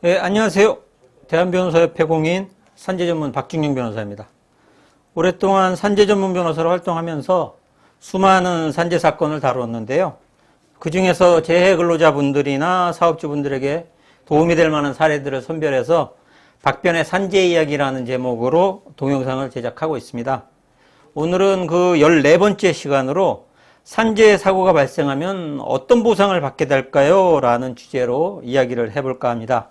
안녕하세요. 대한변호사협회 공인 산재전문 박중영 변호사입니다. 오랫동안 산재전문 변호사로 활동하면서 수많은 산재 사건을 다루었는데요. 그 중에서 재해 근로자분들이나 사업주분들에게 도움이 될 만한 사례들을 선별해서 박변의 산재 이야기라는 제목으로 동영상을 제작하고 있습니다. 오늘은 그 14번째 시간으로 산재 사고가 발생하면 어떤 보상을 받게 될까요? 라는 주제로 이야기를 해볼까 합니다.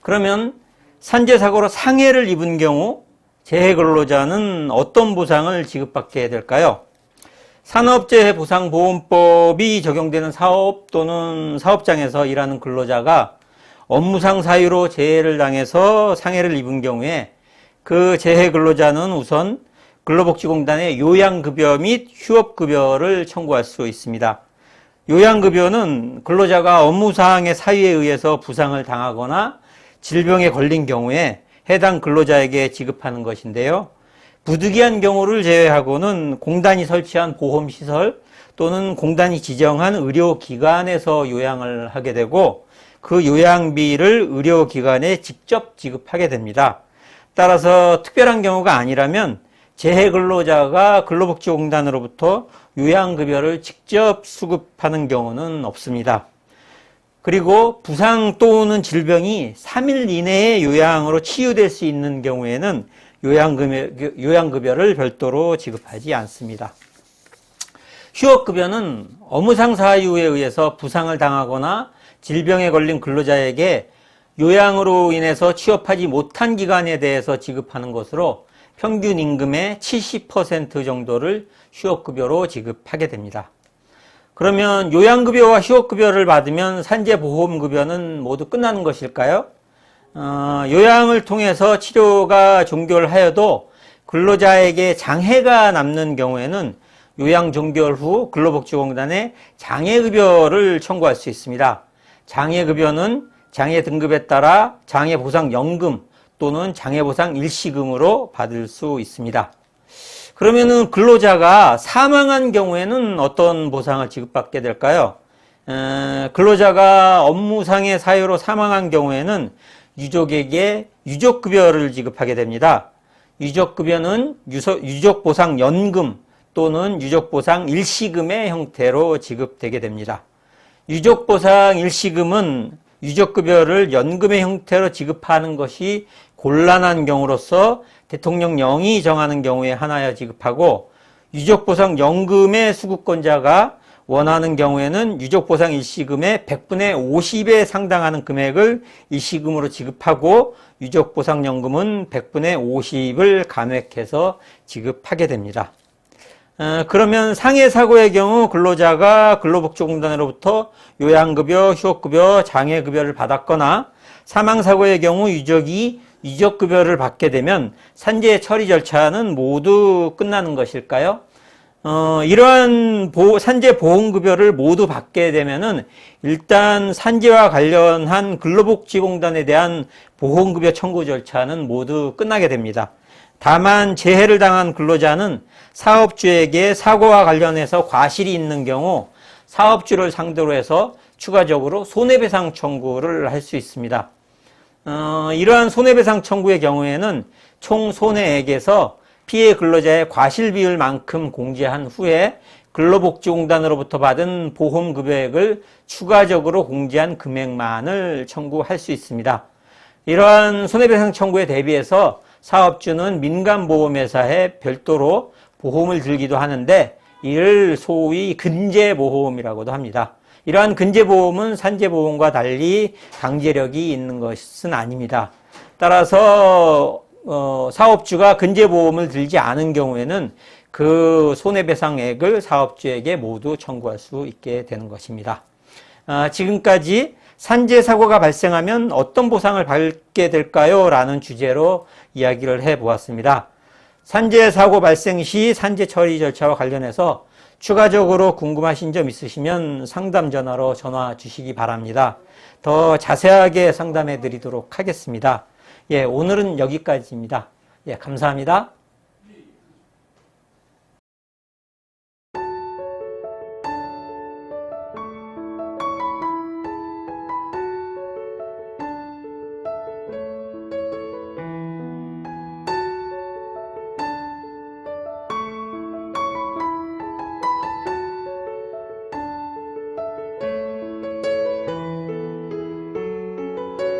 그러면 산재 사고로 상해를 입은 경우 재해 근로자는 어떤 보상을 지급받게 될까요? 산업재해보상보험법이 적용되는 사업 또는 사업장에서 일하는 근로자가 업무상 사유로 재해를 당해서 상해를 입은 경우에 그 재해 근로자는 우선 근로복지공단에 요양급여 및 휴업급여를 청구할 수 있습니다. 요양급여는 근로자가 업무상의 사유에 의해서 부상을 당하거나 질병에 걸린 경우에 해당 근로자에게 지급하는 것인데요. 부득이한 경우를 제외하고는 공단이 설치한 보험시설 또는 공단이 지정한 의료기관에서 요양을 하게 되고 그 요양비를 의료기관에 직접 지급하게 됩니다. 따라서 특별한 경우가 아니라면 재해 근로자가 근로복지공단으로부터 요양급여를 직접 수급하는 경우는 없습니다. 그리고 부상 또는 질병이 3일 이내에 요양으로 치유될 수 있는 경우에는 요양급여를 별도로 지급하지 않습니다. 휴업급여는 업무상 사유에 의해서 부상을 당하거나 질병에 걸린 근로자에게 요양으로 인해서 취업하지 못한 기간에 대해서 지급하는 것으로 평균 임금의 70% 정도를 휴업급여로 지급하게 됩니다. 그러면 요양급여와 휴업급여를 받으면 산재보험급여는 모두 끝나는 것일까요? 요양을 통해서 치료가 종결하여도 근로자에게 장애가 남는 경우에는 요양 종결 후 근로복지공단에 장애급여를 청구할 수 있습니다. 장애급여는 장애 등급에 따라 장애보상연금 또는 장애보상 일시금으로 받을 수 있습니다. 그러면은 근로자가 사망한 경우에는 어떤 보상을 지급받게 될까요? 근로자가 업무상의 사유로 사망한 경우에는 유족에게 유족급여를 지급하게 됩니다. 유족급여는 유족보상연금 또는 유족보상 일시금의 형태로 지급되게 됩니다. 유족보상 일시금은 유족급여를 연금의 형태로 지급하는 것이 곤란한 경우로서 대통령령이 정하는 경우에 한하여 지급하고 유족보상연금의 수급권자가 원하는 경우에는 유족보상 일시금의 100분의 50에 상당하는 금액을 일시금으로 지급하고 유족보상연금은 100분의 50을 감액해서 지급하게 됩니다. 그러면 상해사고의 경우 근로자가 근로복지공단으로부터 요양급여, 휴업급여, 장애급여를 받았거나 사망사고의 경우 유족이 유족급여를 받게 되면 산재 처리 절차는 모두 끝나는 것일까요? 이러한 산재보험급여를 모두 받게 되면은 일단 산재와 관련한 근로복지공단에 대한 보험급여 청구 절차는 모두 끝나게 됩니다. 다만 재해를 당한 근로자는 사업주에게 사고와 관련해서 과실이 있는 경우 사업주를 상대로 해서 추가적으로 손해배상 청구를 할 수 있습니다. 이러한 손해배상 청구의 경우에는 총 손해액에서 피해 근로자의 과실 비율만큼 공제한 후에 근로복지공단으로부터 받은 보험급여액을 추가적으로 공제한 금액만을 청구할 수 있습니다. 이러한 손해배상 청구에 대비해서 사업주는 민간보험회사에 별도로 보험을 들기도 하는데 이를 소위 근제보험이라고도 합니다. 이러한 근제보험은 산재보험과 달리 강제력이 있는 것은 아닙니다. 따라서 사업주가 근제보험을 들지 않은 경우에는 그 손해배상액을 사업주에게 모두 청구할 수 있게 되는 것입니다. 지금까지 산재사고가 발생하면 어떤 보상을 받게 될까요? 라는 주제로 이야기를 해보았습니다. 산재사고 발생 시 산재 처리 절차와 관련해서 추가적으로 궁금하신 점 있으시면 상담 전화로 전화 주시기 바랍니다. 더 자세하게 상담해 드리도록 하겠습니다. 오늘은 여기까지입니다. 감사합니다.